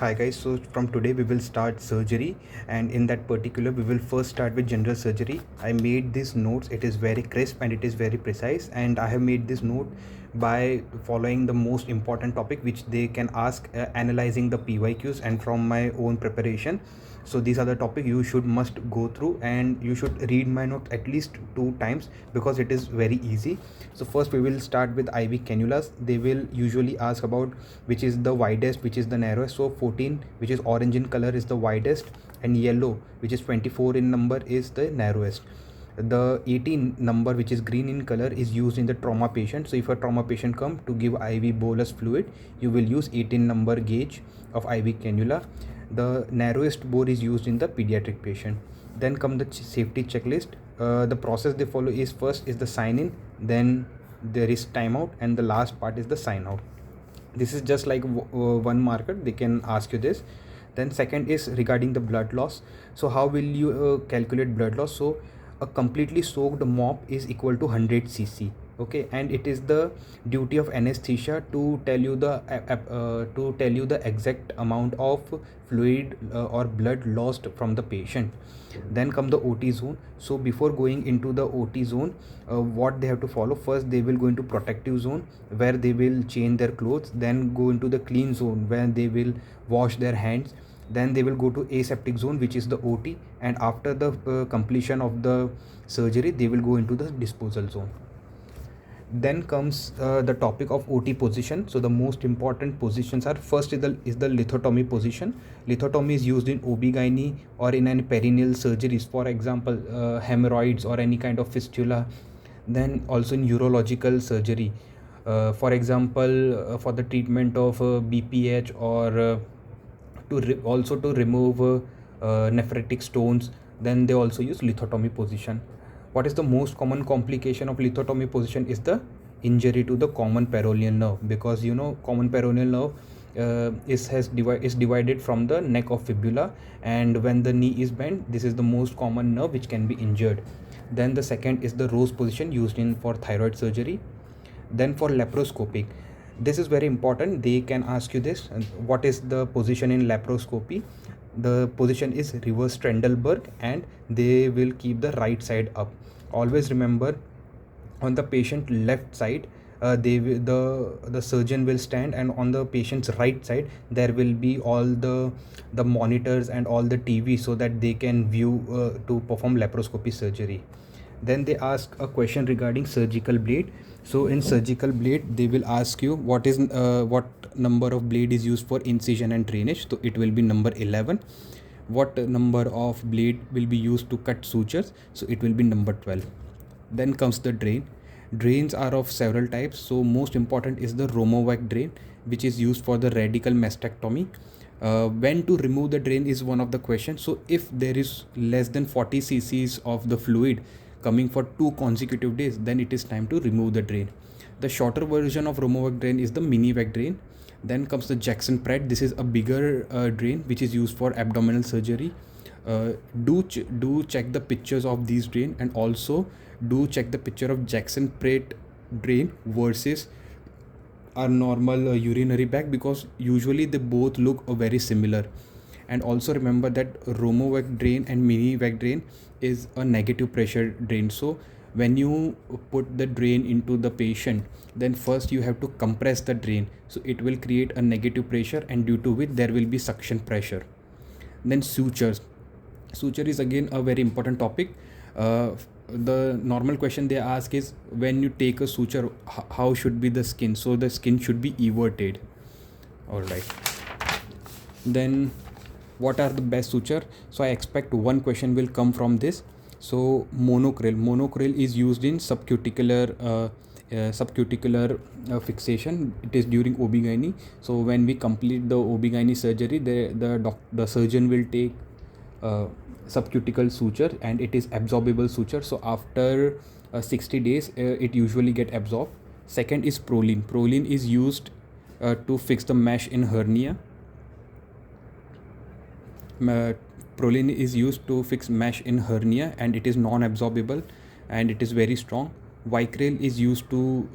Hi guys, so from today we will start surgery, and in that particular we will first start with general surgery. I made these notes, it is very crisp and it is very precise, and I have made this note by following the most important topic which they can ask, analyzing the PYQs and from my own preparation. So these are the topic you should must go through, and you should read my note at least 2 times because it is very easy. So first we will start with IV cannulas. They will usually ask about which is the widest, which is the narrowest. So 14, which is orange in color, is the widest, and yellow, which is 24 in number, is the narrowest. The 18 number, which is green in color, is used in the trauma patient. So if a trauma patient come to give IV bolus fluid, you will use 18 number gauge of IV cannula. The narrowest bore is used in the pediatric patient. Then come the safety checklist. The process they follow is, first is the sign in, then there is timeout, and the last part is the sign out. This is just like one marker, they can ask you this. Then second is regarding the blood loss. So how will you calculate blood loss? So a completely soaked mop is equal to 100 cc. Okay, and it is the duty of anesthesia to tell you the exact amount of fluid or blood lost from the patient. Then come the OT zone. So before going into the OT zone, what they have to follow: first they will go into protective zone where they will change their clothes, then go into the clean zone where they will wash their hands, then they will go to aseptic zone, which is the OT, and after the completion of the surgery they will go into the disposal zone. Then comes the topic of OT position. So the most important positions are, first is the lithotomy position. Lithotomy is used in OB-GYN or in any perineal surgeries, for example hemorrhoids or any kind of fistula. Then also in urological surgery, for example for the treatment of BPH, or also to remove nephritic stones, then they also use lithotomy position. What is the most common complication of lithotomy position is the injury to the common peroneal nerve, because common peroneal nerve is divided from the neck of fibula, and when the knee is bent, this is the most common nerve which can be injured. Then the second is the Rose position, used in for thyroid surgery. Then for laparoscopic, this is very important, they can ask you this: what is the position in laparoscopy? The position is reverse Trendelberg, and they will keep the right side up. Always remember, on the patient left side, the surgeon will stand, and on the patient's right side there will be all the monitors and all the TV, so that they can view to perform laparoscopy surgery. Then they ask a question regarding surgical blade. So in surgical blade they will ask you what number of blade is used for incision and drainage. So it will be number 11. What number of blade will be used to cut sutures? So it will be number 12. Then comes the drain. Drains are of several types. So most important is the Romovac drain, which is used for the radical mastectomy. When to remove the drain is one of the questions. So if there is less than 40 cc's of the fluid coming for 2 consecutive days, then it is time to remove the drain. The shorter version of Romovac drain is the Minivac drain. Then comes the Jackson Pratt. This is a bigger drain which is used for abdominal surgery. Do check the pictures of these drain, and also do check the picture of Jackson Pratt drain versus our normal urinary bag, because usually they both look very similar. And also remember that Romovac drain and Minivac drain is a negative pressure drain. So when you put the drain into the patient, then first you have to compress the drain, so it will create a negative pressure, and due to which there will be suction pressure. Then sutures. Suture is again a very important topic. The normal question they ask is, when you take a suture, how should be the skin? So the skin should be everted. All right. Then what are the best suture? So I expect one question will come from this. So monocryl is used in subcuticular fixation. It is during OB-GYN. So when we complete the OB-GYN surgery, the surgeon will take subcuticle suture, and it is absorbable suture. So after 60 days it usually get absorbed. Second is Prolene. Prolene is used to fix the mesh in hernia. Prolene is used to fix mesh in hernia, and it is non-absorbable, and it is very strong. Vicryl is used to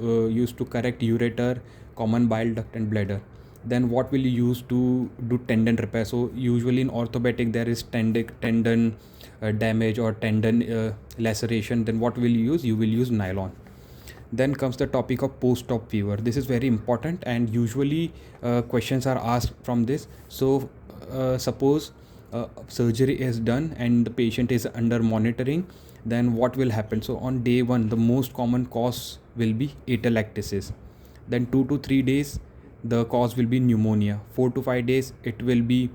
correct ureter, common bile duct and bladder. Then what will you use to do tendon repair? So usually in orthopedic there is tendon damage or tendon laceration. Then what will you use? You will use nylon. Then comes the topic of post-op fever. This is very important, and usually questions are asked from this. So suppose surgery is done and the patient is under monitoring, then what will happen? So on day 1 the most common cause will be atelectasis. Then 2 to 3 days the cause will be pneumonia. 4 to 5 days it will be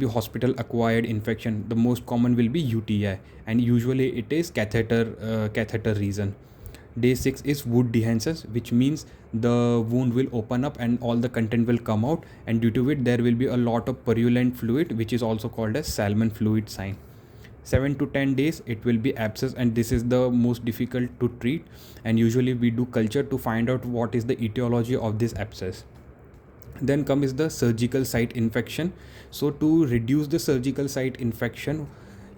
hospital acquired infection. The most common will be UTI, and usually it is catheter reason. Day 6 is wound dehiscence, which means the wound will open up and all the content will come out, and due to it there will be a lot of purulent fluid, which is also called as Salmon fluid sign. 7 to 10 days it will be abscess, and this is the most difficult to treat, and usually we do culture to find out what is the etiology of this abscess. Then comes the surgical site infection. So to reduce the surgical site infection,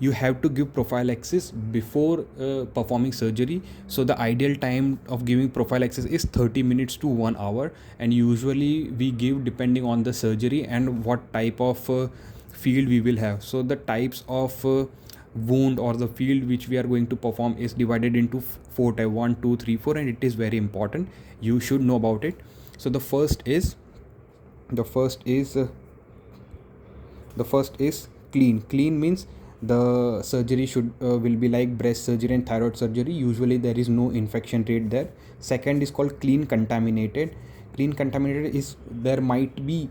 you have to give prophylaxis before performing surgery. So the ideal time of giving prophylaxis is 30 minutes to 1 hour, and usually we give depending on the surgery and what type of field we will have. So the types of wound or the field which we are going to perform is divided into 4 types: 1, 2, 3, 4, and it is very important, you should know about it. So the first is clean means the surgery will be like breast surgery and thyroid surgery. Usually there is no infection rate there. Second is called clean contaminated. Clean contaminated is there might be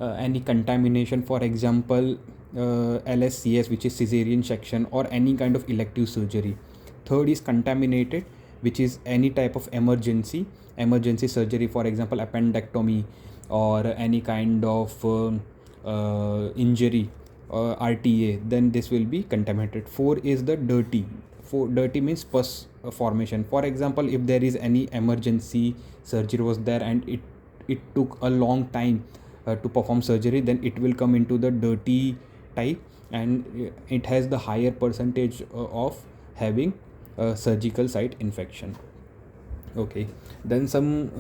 any contamination, for example LSCS, which is cesarean section, or any kind of elective surgery. Third is contaminated, which is any type of emergency surgery, for example appendectomy or any kind of injury, RTA, then this will be contaminated. 4 is the dirty. Dirty means pus formation. For example, if there is any emergency surgery was there and it took a long time to perform surgery, then it will come into the dirty type, and it has the higher percentage of having surgical site infection. Okay, then some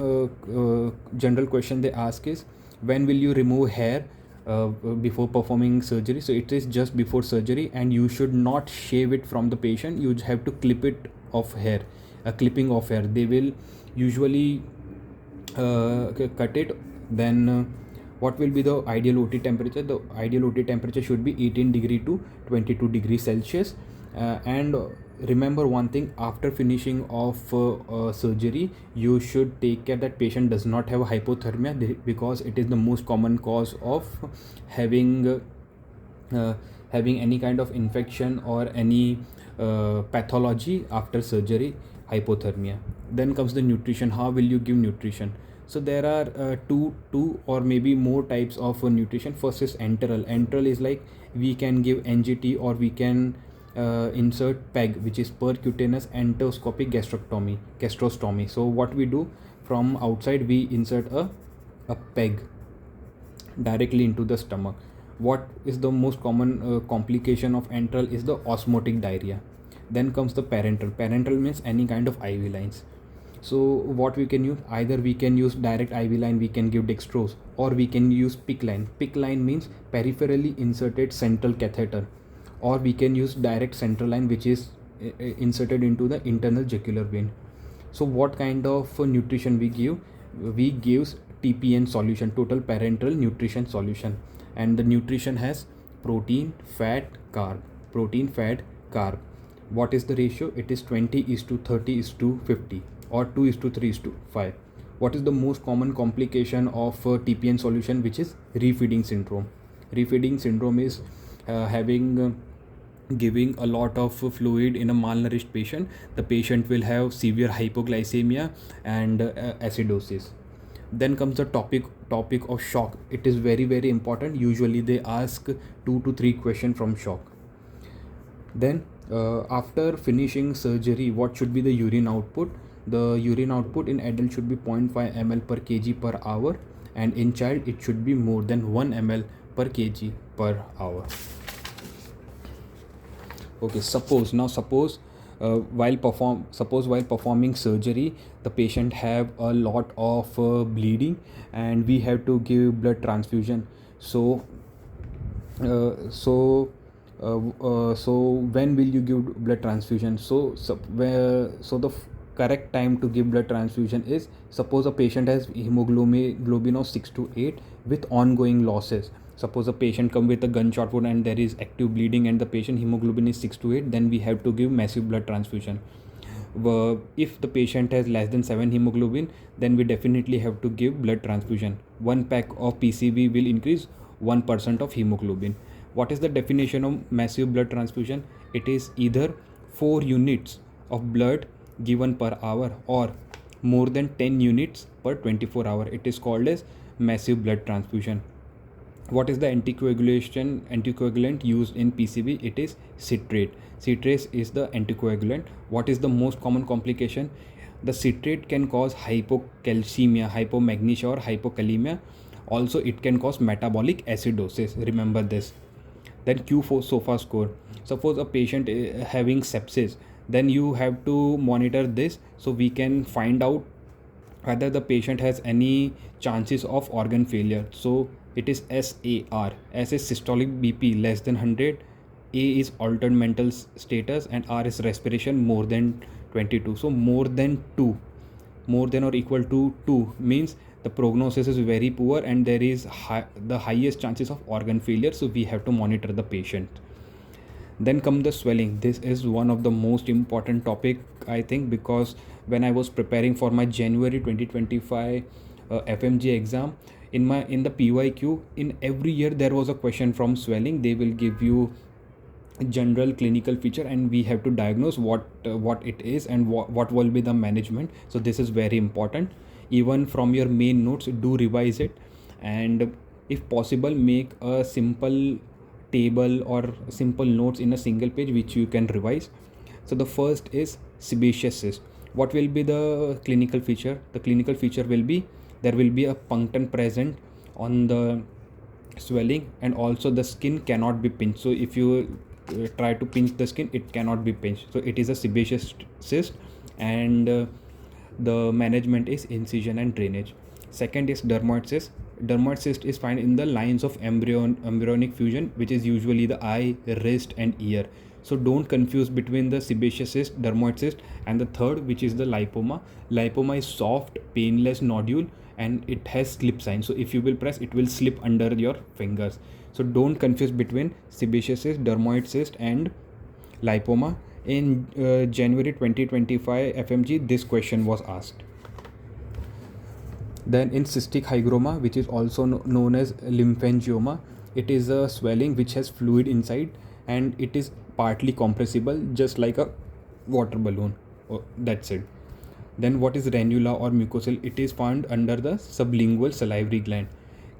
general question they ask is, when will you remove hair before performing surgery? So it is just before surgery, and you should not shave it from the patient. You have to clip it off hair, a clipping of hair. They will usually cut it. Then what will be the ideal OT temperature? The ideal OT temperature should be 18 degree to 22 degrees Celsius. And remember one thing, after finishing of surgery, you should take care that patient does not have hypothermia, because it is the most common cause of having any kind of infection or any pathology after surgery, hypothermia. Then comes the nutrition. How will you give nutrition? So there are two or maybe more types of nutrition. First is enteral. Enteral is like we can give NGT, or we can insert PEG, which is percutaneous endoscopic gastrostomy. So what we do, from outside we insert a PEG directly into the stomach. What is the most common complication of enteral is the osmotic diarrhea. Then comes the parenteral means any kind of IV lines. So what we can use, either we can use direct IV line, we can give dextrose, or we can use PICC line. PICC line means peripherally inserted central catheter, or we can use direct central line, which is inserted into the internal jugular vein. So what kind of nutrition we give? We gives TPN solution, total parenteral nutrition solution, and the nutrition has protein, fat, carb. What is the ratio? It is 20:30:50, or 2:3:5. What is the most common complication of TPN solution, which is refeeding syndrome? Refeeding syndrome is giving a lot of fluid in a malnourished patient. The patient will have severe hypoglycemia and acidosis. Then comes the topic of shock. It is very, very important. Usually they ask 2 to 3 questions from shock. Then after finishing surgery, what should be the urine output? The urine output in adult should be 0.5 ml per kg per hour, and in child it should be more than 1 ml per kg per hour. Okay, suppose while performing surgery, the patient have a lot of bleeding, and we have to give blood transfusion. So uh, so so when will you give blood transfusion? So the correct time to give blood transfusion is, suppose a patient has hemoglobin of 6 to 8 with ongoing losses. Suppose a patient come with a gunshot wound and there is active bleeding and the patient hemoglobin is 6 to 8, then we have to give massive blood transfusion. If the patient has less than 7 hemoglobin, then we definitely have to give blood transfusion. One pack of PCB will increase 1% of hemoglobin. What is the definition of massive blood transfusion? It is either 4 units of blood given per hour or more than 10 units per 24 hour. It is called as massive blood transfusion. What is the anticoagulant used in PCB? It is citrate. Citrate is the anticoagulant. What is the most common complication? The citrate can cause hypocalcemia, hypomagnesia, or hypokalemia. Also, it can cause metabolic acidosis. Remember this. Then Q4 SOFA score. Suppose a patient having sepsis, then you have to monitor this so we can find out whether the patient has any chances of organ failure. So it is SAR. S is systolic BP less than 100, A is altered mental status, and R is respiration more than 22. So more than 2, more than or equal to 2 means the prognosis is very poor and there is the highest chances of organ failure, so we have to monitor the patient. Then come the swelling. This is one of the most important topic, I think, because when I was preparing for my January 2025 FMG exam, in the PYQ, in every year there was a question from swelling. They will give you general clinical feature and we have to diagnose what it is and what will be the management. So this is very important. Even from your main notes, do revise it, and if possible make a simple table or simple notes in a single page which you can revise. So the first is sebaceous cyst. What will be the clinical feature? The clinical feature will be there will be a punctum present on the swelling, and also the skin cannot be pinched. So if you try to pinch the skin, it cannot be pinched. So it is a sebaceous cyst, and the management is incision and drainage. Second is dermoid cyst. Dermoid cyst is found in the lines of embryonic fusion, which is usually the eye, wrist, and ear. So don't confuse between the sebaceous cyst, dermoid cyst, and the third, which is the lipoma. Lipoma is soft, painless nodule, and it has slip sign. So if you will press, it will slip under your fingers. So don't confuse between sebaceous cyst, dermoid cyst, and lipoma. In January 2025 FMG, this question was asked. Then in cystic hygroma, which is also known as lymphangioma, it is a swelling which has fluid inside and it is partly compressible, just like a water balloon. That's it. Then what is ranula or mucosal? It is found under the sublingual salivary gland.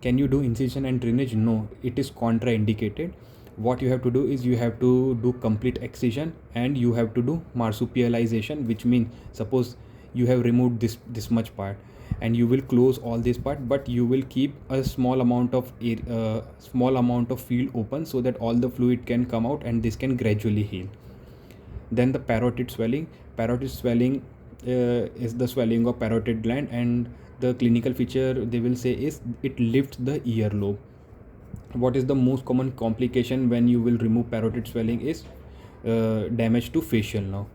Can you do incision and drainage? No, it is contraindicated. What you have to do is you have to do complete excision and you have to do marsupialization, which means suppose you have removed this much part and you will close all this part, but you will keep a small amount of field open so that all the fluid can come out and this can gradually heal. Then the parotid swelling. Parotid swelling is the swelling of parotid gland, and the clinical feature they will say is it lifts the earlobe. What is the most common complication when you will remove parotid swelling is damage to facial nerve.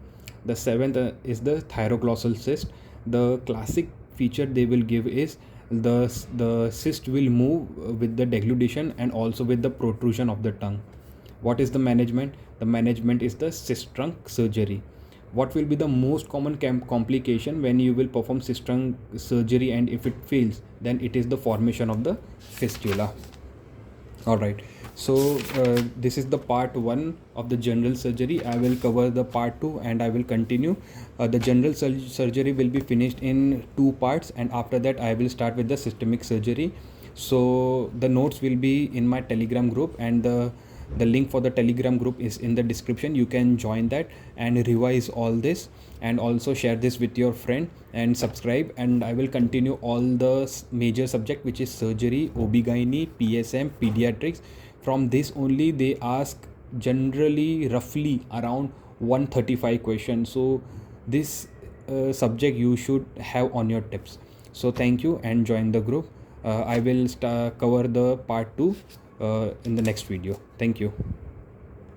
The seventh is the thyroglossal cyst. The classic feature they will give is the cyst will move with the deglutition and also with the protrusion of the tongue. What is the management? The management is the cyst trunk surgery. What will be the most common complication when you will perform cyst trunk surgery, and if it fails, then it is the formation of the fistula. Alright, so this is the part 1 of the general surgery. I will cover the part 2 and I will continue. The general surgery will be finished in 2 parts, and after that I will start with the systemic surgery. So the notes will be in my Telegram group, and the link for the Telegram group is in the description. You can join that and revise all this, and also share this with your friend and subscribe. And I will continue all the major subject, which is surgery, OB-GYN, PSM, pediatrics. From this only they ask generally roughly around 135 questions. So this subject you should have on your tips. So thank you and join the group. I will cover the part 2 in the next video. Thank you.